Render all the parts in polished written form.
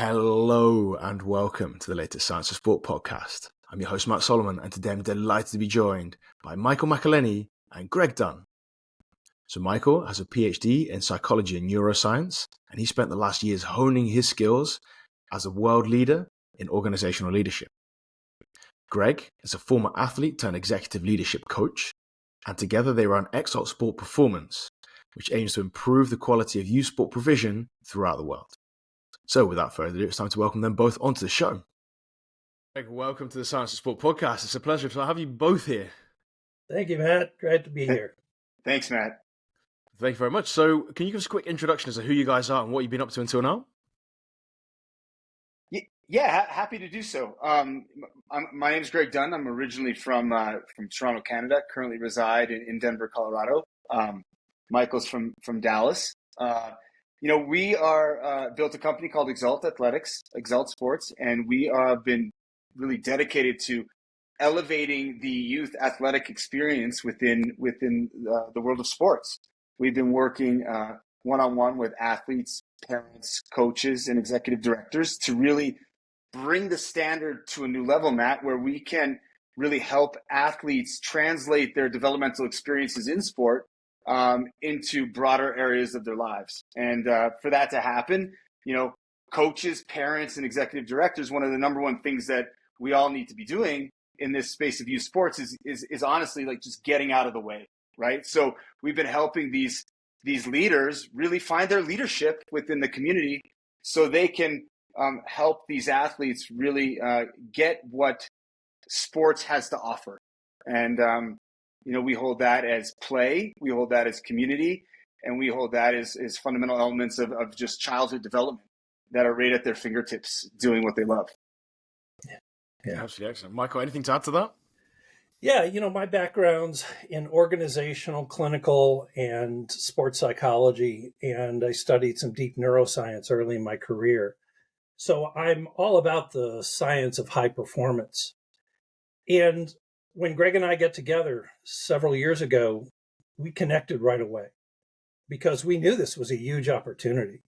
Hello and welcome to the latest Science of Sport podcast. I'm your host, Matt Solomon, and today I'm delighted to be joined by Michael McElhenie and Greg Dunn. So Michael has a PhD in psychology and neuroscience, and he spent the last years honing his skills as a world leader in organizational leadership. Greg is a former athlete turned executive leadership coach, and together they run Exult Sport Performance, which aims to improve the quality of youth sport provision throughout the world. So without further ado, it's time to welcome them both onto the show. Greg, welcome to the Science of Sport podcast. It's a pleasure to have you both here. Thank you, Matt. Great to be here. Thanks, Matt. Thank you very much. So can you give us a quick introduction as to who you guys are and what you've been up to until now? Yeah, happy to do so. My name is Greg Dunn. I'm originally from Toronto, Canada. Currently reside in Denver, Colorado. Michael's from Dallas. We are built a company called Exult Athletics, Exult Sports, and we have been really dedicated to elevating the youth athletic experience within the world of sports. We've been working one-on-one with athletes, parents, coaches, and executive directors to really bring the standard to a new level, Matt, where we can really help athletes translate their developmental experiences in sport into broader areas of their lives. And for that to happen, coaches, parents, and executive directors, one of the number one things that we all need to be doing in this space of youth sports is honestly like just getting out of the way, right? So we've been helping these leaders really find their leadership within the community so they can help these athletes really get what sports has to offer. And, we hold that as play, we hold that as community, and we hold that as fundamental elements of just childhood development that are right at their fingertips doing what they love. Yeah, absolutely excellent. Michael, anything to add to that? Yeah, my background's in organizational, clinical, and sports psychology, and I studied some deep neuroscience early in my career. So I'm all about the science of high performance. And when Greg and I got together several years ago, we connected right away because we knew this was a huge opportunity.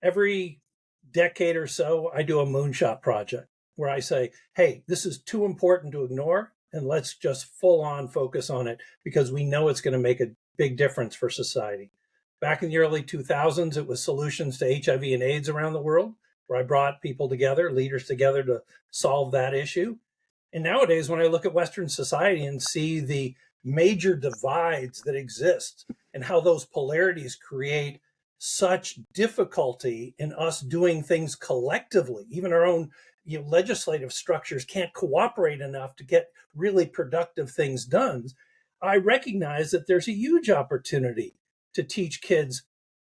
Every decade or so, I do a moonshot project where I say, hey, this is too important to ignore, and let's just full on focus on it because we know it's going to make a big difference for society. Back in the early 2000s, it was solutions to HIV and AIDS around the world, where I brought people together, leaders together to solve that issue. And nowadays, when I look at Western society and see the major divides that exist and how those polarities create such difficulty in us doing things collectively, even our own legislative structures can't cooperate enough to get really productive things done, I recognize that there's a huge opportunity to teach kids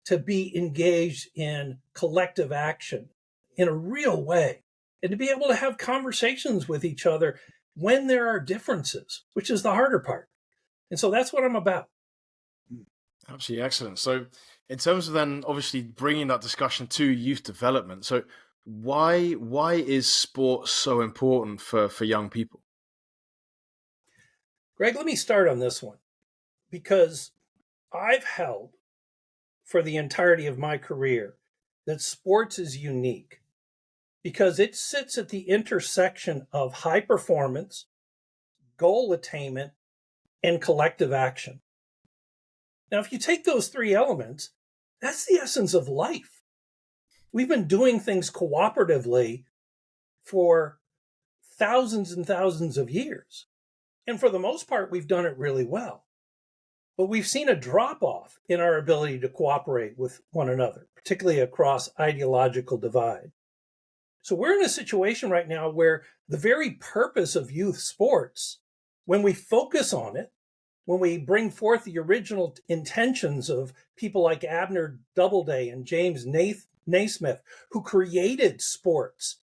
to be engaged in collective action in a real way and to be able to have conversations with each other when there are differences, which is the harder part. And so that's what I'm about. Absolutely excellent. So in terms of then obviously bringing that discussion to youth development, so why is sport so important for young people? Greg, let me start on this one because I've held for the entirety of my career that sports is unique because it sits at the intersection of high performance, goal attainment, and collective action. Now, if you take those three elements, that's the essence of life. We've been doing things cooperatively for thousands and thousands of years. And for the most part, we've done it really well. But we've seen a drop-off in our ability to cooperate with one another, particularly across ideological divide. So we're in a situation right now where the very purpose of youth sports, when we focus on it, when we bring forth the original intentions of people like Abner Doubleday and James Naismith, who created sports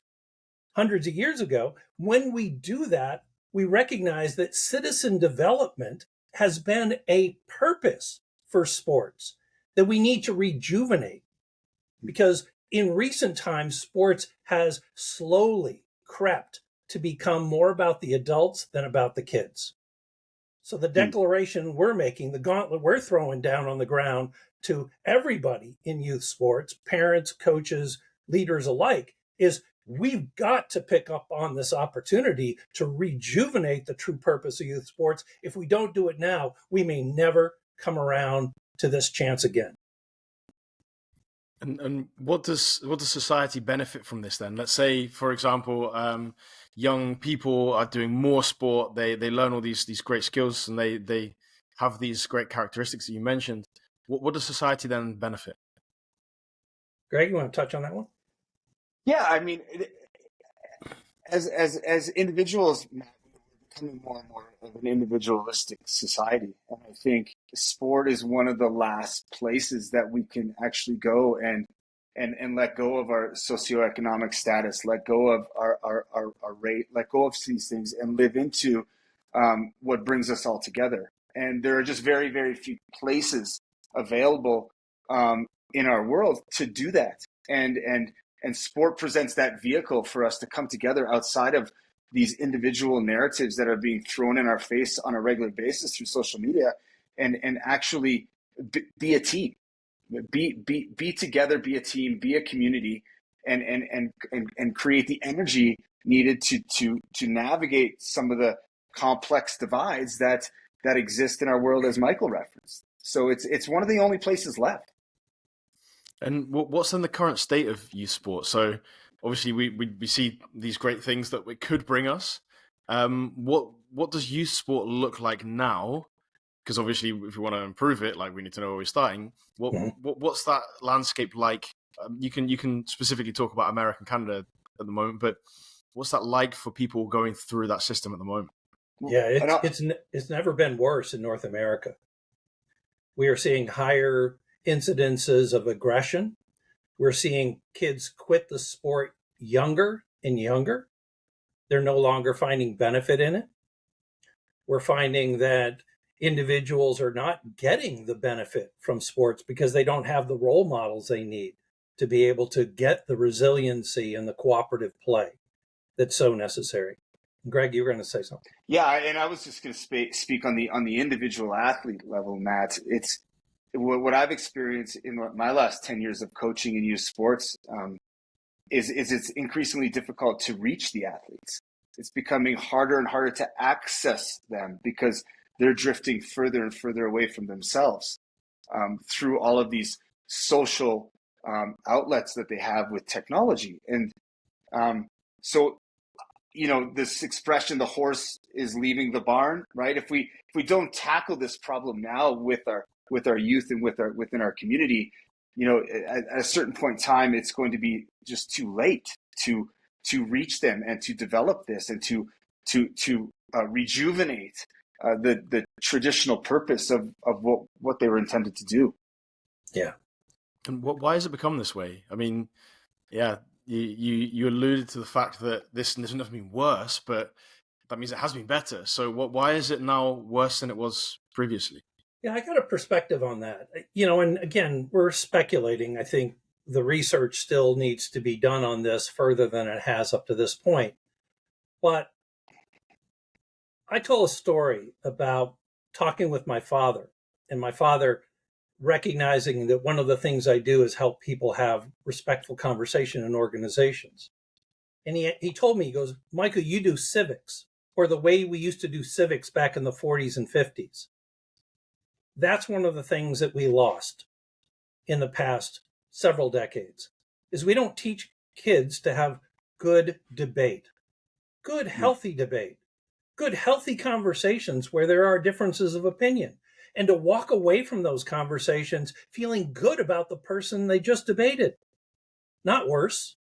hundreds of years ago, when we do that, we recognize that citizen development has been a purpose for sports that we need to rejuvenate. Because in recent times, sports has slowly crept to become more about the adults than about the kids. So the declaration we're making, the gauntlet we're throwing down on the ground to everybody in youth sports, parents, coaches, leaders alike, is we've got to pick up on this opportunity to rejuvenate the true purpose of youth sports. If we don't do it now, we may never come around to this chance again. And what does society benefit from this then? Let's say, for example, young people are doing more sport. They learn all these great skills, and they have these great characteristics that you mentioned. What does society then benefit? Greg, you want to touch on that one? Yeah, I mean, as individuals, we're becoming more and more of an individualistic society, and I think sport is one of the last places that we can actually go and let go of our socioeconomic status, let go of our rate, let go of these things, and live into what brings us all together. And there are just very, very few places available in our world to do that. And sport presents that vehicle for us to come together outside of these individual narratives that are being thrown in our face on a regular basis through social media, and actually be a team, be together, be a team, be a community, and create the energy needed to navigate some of the complex divides that exist in our world, as Michael referenced. So it's one of the only places left. And what's in the current state of youth sports? So obviously we see these great things that it could bring us. What does youth sport look like now? Because obviously, if we want to improve it, like, we need to know where we're starting. What's that landscape like? You can specifically talk about America and Canada at the moment, but what's that like for people going through that system at the moment? Yeah, it's never been worse in North America. We are seeing higher incidences of aggression. We're seeing kids quit the sport younger and younger. They're no longer finding benefit in it. We're finding that individuals are not getting the benefit from sports because they don't have the role models they need to be able to get the resiliency and the cooperative play that's so necessary. Greg, you were going to say something. Yeah, and I was just going to speak on the individual athlete level, Matt. It's what I've experienced in my last 10 years of coaching in youth sports is it's increasingly difficult to reach the athletes. It's becoming harder and harder to access them because they're drifting further and further away from themselves through all of these social outlets that they have with technology. And so, this expression, the horse is leaving the barn, right? If we don't tackle this problem now with our youth and within our community, at a certain point in time, it's going to be just too late to reach them and to develop this and to rejuvenate the traditional purpose of what they were intended to do. Yeah. And why has it become this way? I mean, yeah, you alluded to the fact that this has never been worse, but that means it has been better. So why is it now worse than it was previously? Yeah, I got a perspective on that. And again, we're speculating. I think the research still needs to be done on this further than it has up to this point. But I told a story about talking with my father, and my father recognizing that one of the things I do is help people have respectful conversation in organizations. And he told me, he goes, Michael, you do civics, or the way we used to do civics back in the 40s and 50s. That's one of the things that we lost in the past several decades, is we don't teach kids to have good debate, good, healthy debate, good, healthy conversations where there are differences of opinion, and to walk away from those conversations feeling good about the person they just debated, not worse.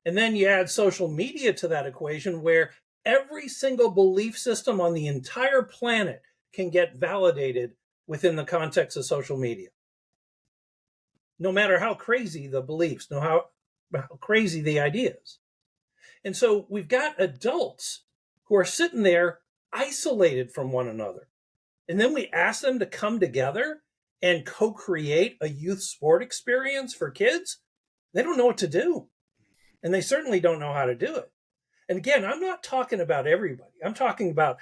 And then you add social media to that equation, where every single belief system on the entire planet can get validated within the context of social media. No matter how crazy the beliefs, how crazy the ideas. And so we've got adults who are sitting there isolated from one another. And then we ask them to come together and co-create a youth sport experience for kids. They don't know what to do. And they certainly don't know how to do it. And again, I'm not talking about everybody. I'm talking about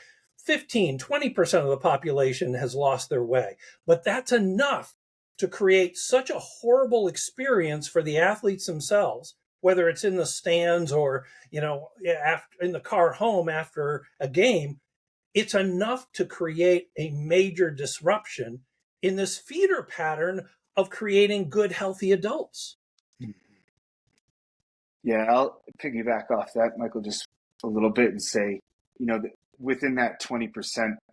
15, 20% of the population has lost their way. But that's enough to create such a horrible experience for the athletes themselves, whether it's in the stands or, after, in the car home after a game. It's enough to create a major disruption in this feeder pattern of creating good, healthy adults. Yeah, I'll piggyback off that, Michael, just a little bit and say, within that 20%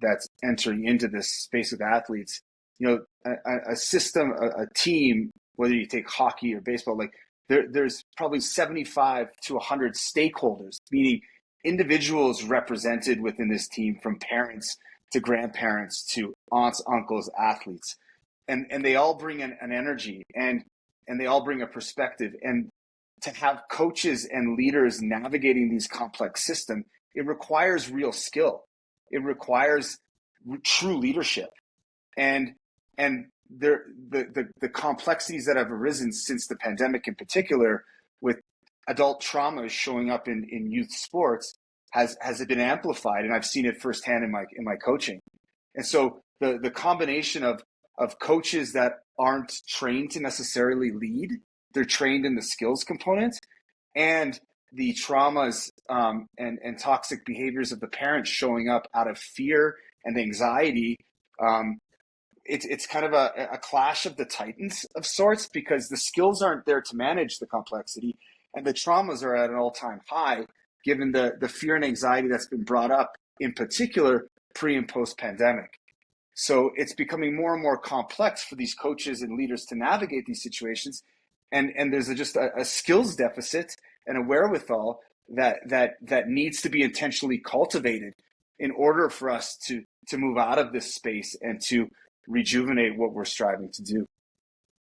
that's entering into this space with athletes, a system, a team, whether you take hockey or baseball, like there's probably 75 to 100 stakeholders, meaning individuals represented within this team, from parents to grandparents to aunts, uncles, athletes. And they all bring an energy and they all bring a perspective. And to have coaches and leaders navigating these complex systems, it requires real skill. It requires true leadership. And the complexities that have arisen since the pandemic in particular, with adult trauma showing up in youth sports, has it been amplified. And I've seen it firsthand in my coaching. And so the combination of coaches that aren't trained to necessarily lead, they're trained in the skills component, and the traumas and toxic behaviors of the parents showing up out of fear and anxiety. It's kind of a clash of the titans of sorts, because the skills aren't there to manage the complexity, and the traumas are at an all-time high, given the fear and anxiety that's been brought up, in particular, pre and post-pandemic. So it's becoming more and more complex for these coaches and leaders to navigate these situations. And there's just a skills deficit and a wherewithal that needs to be intentionally cultivated in order for us to move out of this space and to rejuvenate what we're striving to do.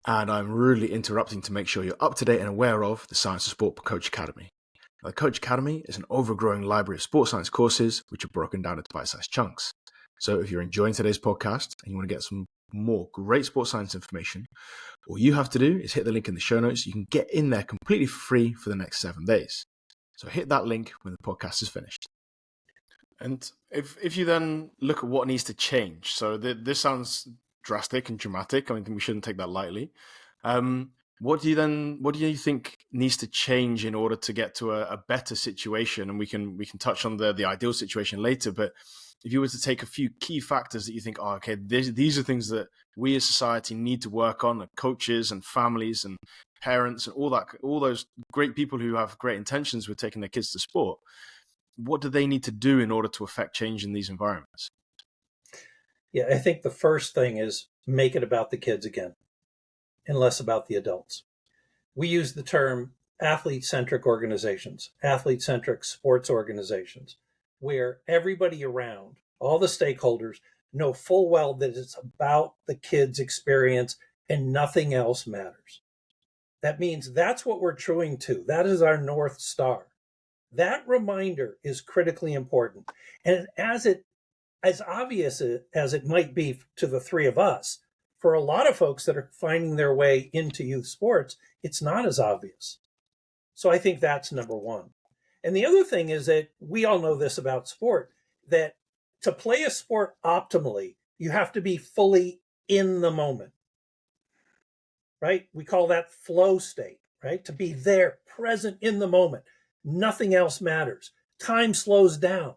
And I'm really interrupting to make sure you're up to date and aware of the Science of Sport Coach Academy. Now, the Coach Academy is an overgrowing library of sports science courses which are broken down into bite-sized chunks. So if you're enjoying today's podcast and you want to get some more great sports science information, all you have to do is hit the link in the show notes. You can get in there completely free for the next 7 days. So hit that link when the podcast is finished. And if you then look at what needs to change, so this sounds drastic and dramatic. I think we shouldn't take that lightly. What do you think needs to change in order to get to a better situation? And we can touch on the ideal situation later, but if you were to take a few key factors that you think, these are things that we as society need to work on, coaches and families and parents and all those great people who have great intentions with taking their kids to sport, what do they need to do in order to affect change in these environments? Yeah, I think the first thing is make it about the kids again and less about the adults. We use the term athlete-centric organizations, athlete-centric sports organizations, where everybody around, all the stakeholders, know full well that it's about the kids' experience and nothing else matters. That means that's what we're truing to. That is our North Star. That reminder is critically important. And as obvious as it might be to the three of us, for a lot of folks that are finding their way into youth sports, it's not as obvious. So I think that's number one. And the other thing is that we all know this about sport, that to play a sport optimally, you have to be fully in the moment, right? We call that flow state, right? To be there, present in the moment. Nothing else matters. Time slows down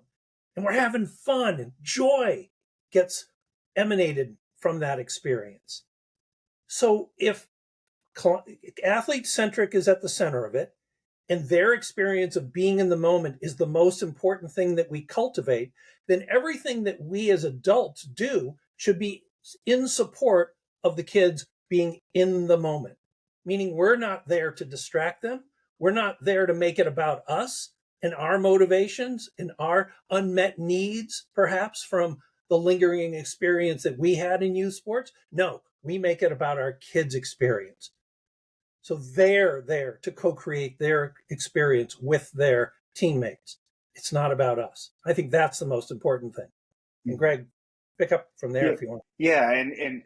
and we're having fun, and joy gets emanated from that experience. So if athlete-centric is at the center of it, and their experience of being in the moment is the most important thing that we cultivate, then everything that we as adults do should be in support of the kids being in the moment. Meaning we're not there to distract them. We're not there to make it about us and our motivations and our unmet needs, perhaps from the lingering experience that we had in youth sports. No, we make it about our kids' experience. So they're there to co-create their experience with their teammates. It's not about us. I think that's the most important thing. And Greg, pick up from there if you want. Yeah, and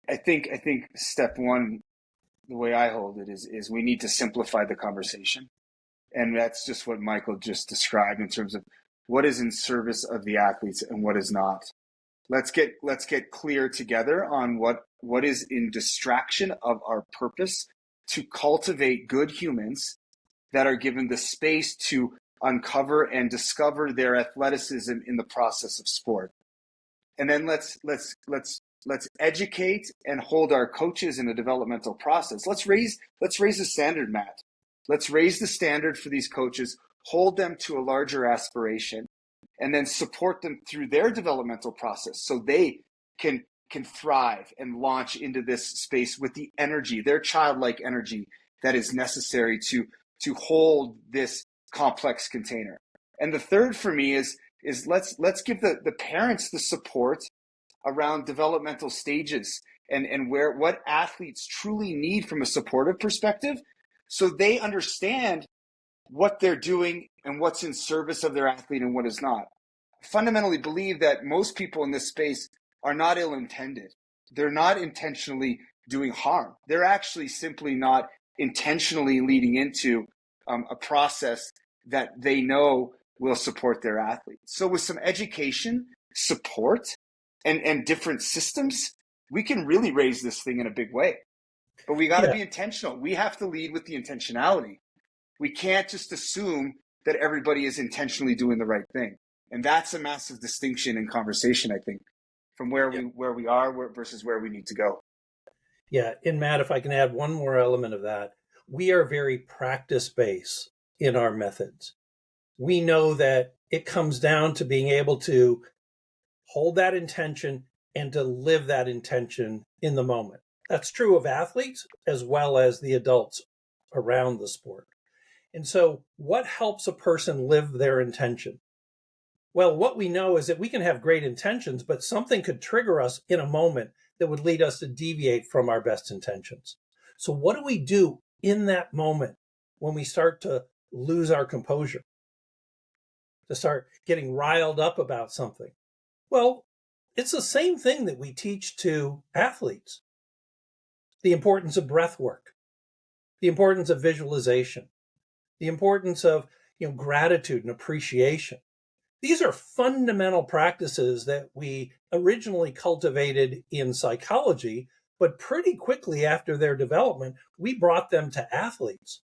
I think step one, the way I hold it, is we need to simplify the conversation. And that's just what Michael just described in terms of what is in service of the athletes and what is not. Let's get clear together on what is in distraction of our purpose to cultivate good humans that are given the space to uncover and discover their athleticism in the process of sport. And then let's educate and hold our coaches in a developmental process. Let's raise the standard, Matt. Let's raise the standard for these coaches, hold them to a larger aspiration, and then support them through their developmental process so they can thrive and launch into this space with the energy, their childlike energy that is necessary to hold this complex container. And the third for me is let's give the parents the support around developmental stages and what athletes truly need from a supportive perspective, so they understand what they're doing and what's in service of their athlete and what is not. I fundamentally believe that most people in this space are not ill-intended. They're not intentionally doing harm. They're actually simply not intentionally leading into a process that they know will support their athlete. So with some education, support, and different systems, we can really raise this thing in a big way. But we got to be intentional. We have to lead with the intentionality. We can't just assume that everybody is intentionally doing the right thing. And that's a massive distinction in conversation, I think, from where we are versus where we need to go. Yeah. And Matt, if I can add one more element of that, we are very practice-based in our methods. We know that it comes down to being able to hold that intention and to live that intention in the moment. That's true of athletes as well as the adults around the sport. And so what helps a person live their intention? Well, what we know is that we can have great intentions, but something could trigger us in a moment that would lead us to deviate from our best intentions. So what do we do in that moment when we start to lose our composure, to start getting riled up about something? Well, it's the same thing that we teach to athletes. The importance of breath work, the importance of visualization, the importance of gratitude and appreciation. These are fundamental practices that we originally cultivated in psychology, but pretty quickly after their development, we brought them to athletes.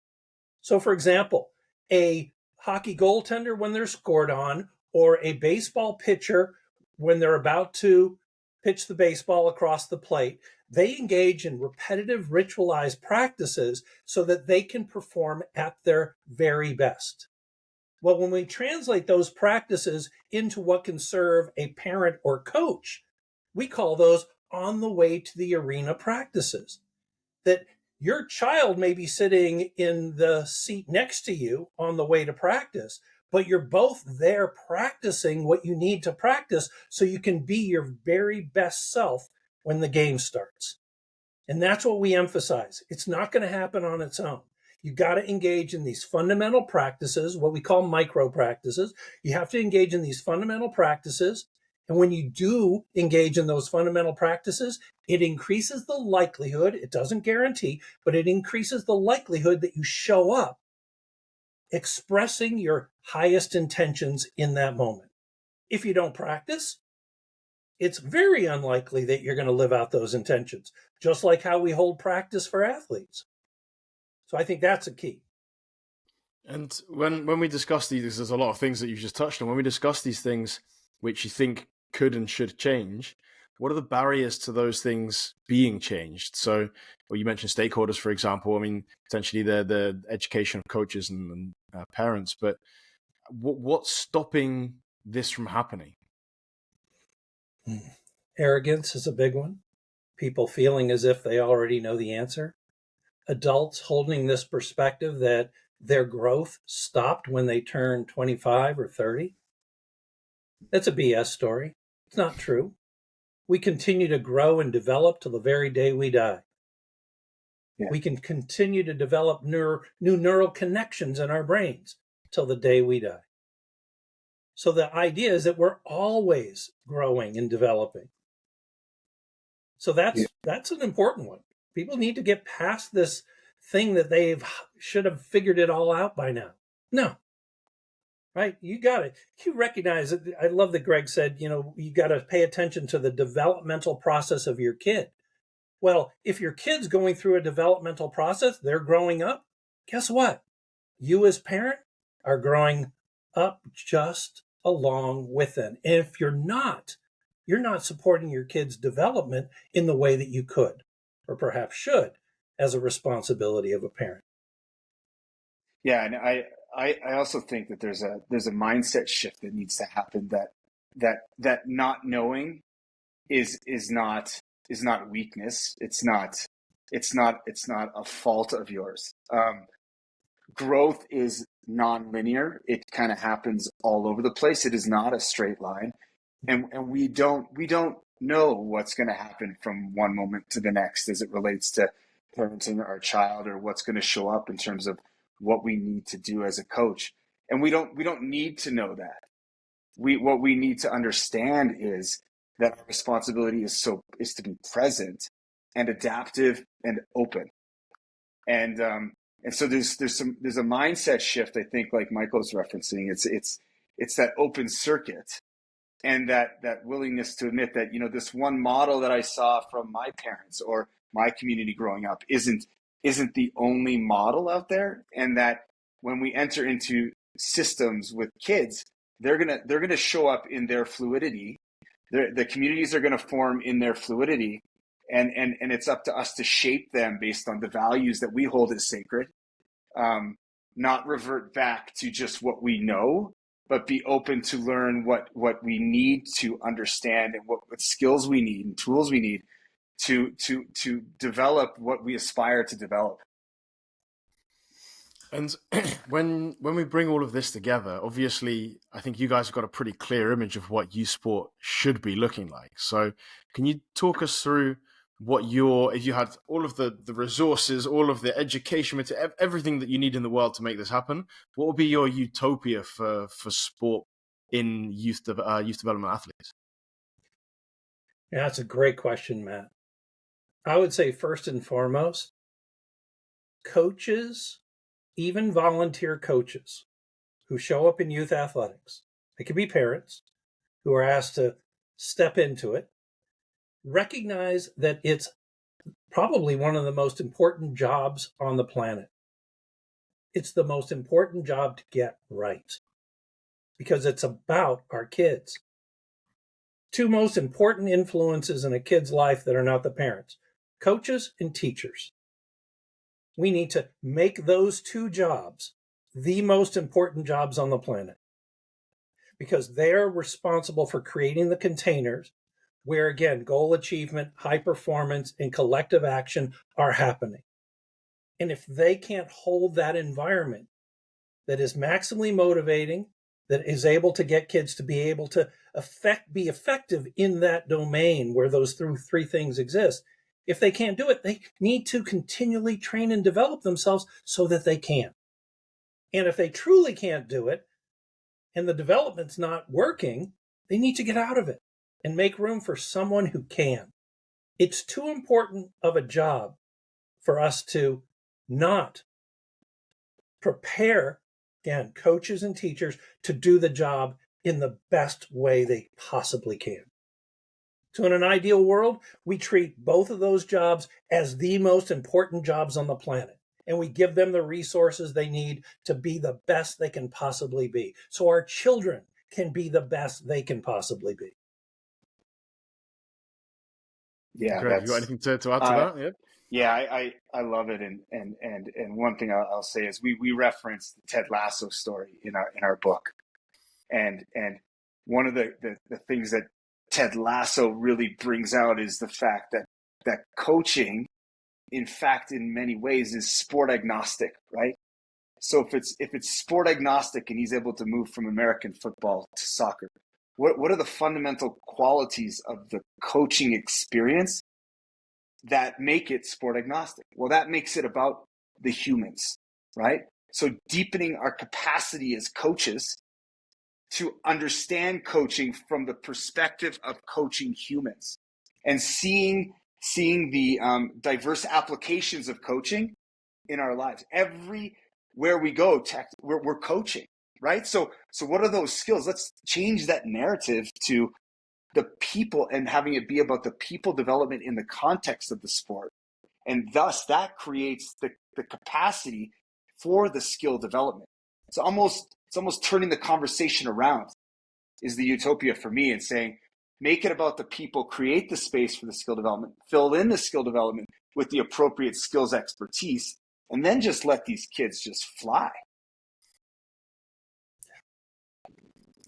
So for example, a hockey goaltender when they're scored on, or a baseball pitcher when they're about to pitch the baseball across the plate, they engage in repetitive ritualized practices so that they can perform at their very best. Well, when we translate those practices into what can serve a parent or coach, we call those on the way to the arena practices. That your child may be sitting in the seat next to you on the way to practice, but you're both there practicing what you need to practice so you can be your very best self when the game starts. And that's what we emphasize. It's not going to happen on its own. You got to engage in these fundamental practices, what we call micro practices. You have to engage in these fundamental practices. And when you do engage in those fundamental practices, it increases the likelihood, it doesn't guarantee, but it increases the likelihood that you show up expressing your highest intentions in that moment. If you don't practice, it's very unlikely that you're going to live out those intentions, just like how we hold practice for athletes. So I think that's a key. And when we discuss these, there's a lot of things that you've just touched on. When we discuss these things which you think could and should change, what are the barriers to those things being changed? So, well, you mentioned stakeholders, for example. I mean, potentially the education of coaches and parents, but what's stopping this from happening? Arrogance is a big one. People feeling as if they already know the answer. Adults holding this perspective that their growth stopped when they turned 25 or 30. That's a BS story. It's not true. We continue to grow and develop till the very day we die. Yeah. We can continue to develop new neural connections in our brains till the day we die. So the idea is that we're always growing and developing. So that's an important one. People need to get past this thing that should have figured it all out by now. No. right? You got it. You recognize it. I love that Greg said, you got to pay attention to the developmental process of your kid. Well, if your kid's going through a developmental process, they're growing up. Guess what? You as parent are growing up just along with them. And if you're not supporting your kid's development in the way that you could, or perhaps should, as a responsibility of a parent. Yeah, and I also think that there's a mindset shift that needs to happen, that not knowing is not weakness. It's not a fault of yours. Growth is non-linear. It kind of happens all over the place. It is not a straight line, and we don't know what's going to happen from one moment to the next as it relates to parenting our child, or what's going to show up in terms of what we need to do as a coach. And we don't need to know that. What we need to understand is that our responsibility is to be present and adaptive and open. And so there's a mindset shift, I think, like Michael's referencing. It's that open circuit, and that willingness to admit that, this one model that I saw from my parents or my community growing up isn't the only model out there, and that when we enter into systems with kids, they're gonna show up in their fluidity. The communities are gonna form in their fluidity, and it's up to us to shape them based on the values that we hold as sacred. Not revert back to just what we know, but be open to learn what we need to understand, and what skills we need and tools we need to develop what we aspire to develop. And when we bring all of this together, obviously, I think you guys have got a pretty clear image of what youth sport should be looking like. So can you talk us through if you had all of the resources, all of the education, everything that you need in the world to make this happen, what would be your utopia for sport in youth development athletes? Yeah, that's a great question, Matt. I would say first and foremost, coaches, even volunteer coaches who show up in youth athletics, they could be parents who are asked to step into it, recognize that it's probably one of the most important jobs on the planet. It's the most important job to get right, because it's about our kids. Two most important influences in a kid's life that are not the parents: coaches and teachers. We need to make those two jobs the most important jobs on the planet, because they're responsible for creating the containers where, again, goal achievement, high performance, and collective action are happening. And if they can't hold that environment that is maximally motivating, that is able to get kids to be able to be effective in that domain where those three things exist, if they can't do it, they need to continually train and develop themselves so that they can. And if they truly can't do it, and the development's not working, they need to get out of it and make room for someone who can. It's too important of a job for us to not prepare, again, coaches and teachers to do the job in the best way they possibly can. So in an ideal world, we treat both of those jobs as the most important jobs on the planet, and we give them the resources they need to be the best they can possibly be, so our children can be the best they can possibly be. Yeah, Greg, you got anything to add to that? Yeah, I love it, and one thing I'll say is we reference the Ted Lasso story in our book, and one of the things that Ted Lasso really brings out is the fact that coaching, in fact, in many ways, is sport agnostic, right? So if it's sport agnostic and he's able to move from American football to soccer, what are the fundamental qualities of the coaching experience that make it sport agnostic? Well, that makes it about the humans, right? So deepening our capacity as coaches to understand coaching from the perspective of coaching humans, and seeing the diverse applications of coaching in our lives. Everywhere we go, we're coaching. right? So what are those skills? Let's change that narrative to the people and having it be about the people development in the context of the sport. And thus that creates the capacity for the skill development. It's almost turning the conversation around is the utopia for me, and saying, make it about the people, create the space for the skill development, fill in the skill development with the appropriate skills expertise, and then just let these kids just fly.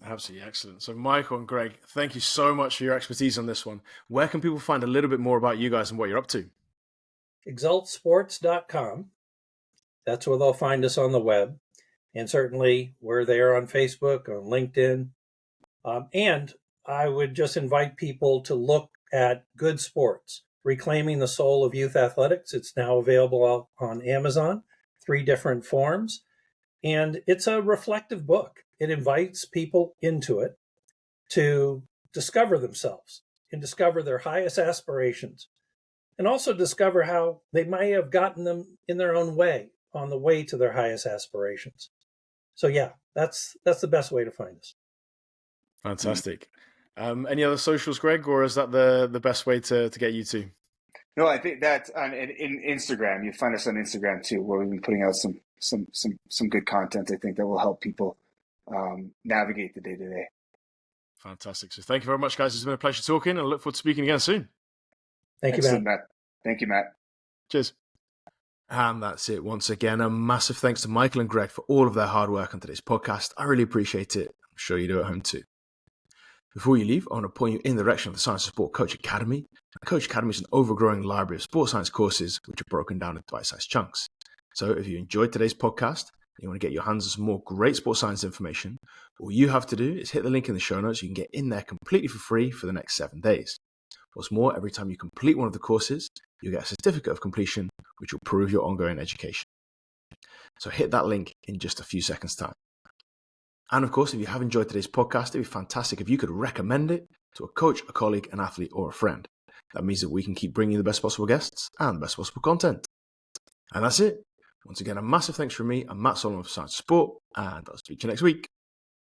Absolutely excellent. So Michael and Greg, thank you so much for your expertise on this one. Where can people find a little bit more about you guys and what you're up to? Exultsports.com. That's where they'll find us on the web. And certainly we're there on Facebook, on LinkedIn. And I would just invite people to look at Good Sports, Reclaiming the Soul of Youth Athletics. It's now available on Amazon, 3 different forms. And it's a reflective book. It invites people into it to discover themselves and discover their highest aspirations, and also discover how they might have gotten them in their own way on the way to their highest aspirations. So yeah, that's the best way to find us. Fantastic. Any other socials, Greg, or is that the best way to get you to? No, I think that in Instagram, you find us on Instagram too, where we've been putting out some good content. I think that will help people navigate the day-to-day. Fantastic. So thank you very much, guys. It's been a pleasure talking, and I look forward to speaking again soon. Thank you, Matt. Thank you, Matt. Cheers. And that's it. Once again, a massive thanks to Michael and Greg for all of their hard work on today's podcast. I really appreciate it. I'm sure you do at home too. Before you leave, I want to point you in the direction of the Science of Sport Coach Academy. Coach Academy is an overgrowing library of sports science courses which are broken down into bite-sized chunks. So if you enjoyed today's podcast and you want to get your hands on some more great sports science information, all you have to do is hit the link in the show notes. You can get in there completely for free for the next 7 days. What's more, every time you complete one of the courses, you get a certificate of completion which will prove your ongoing education. So hit that link in just a few seconds' time. And of course, if you have enjoyed today's podcast, it'd be fantastic if you could recommend it to a coach, a colleague, an athlete, or a friend. That means that we can keep bringing you the best possible guests and the best possible content. And that's it. Once again, a massive thanks from me. I'm Matt Solomon for Science of Sport, and I'll speak to you next week.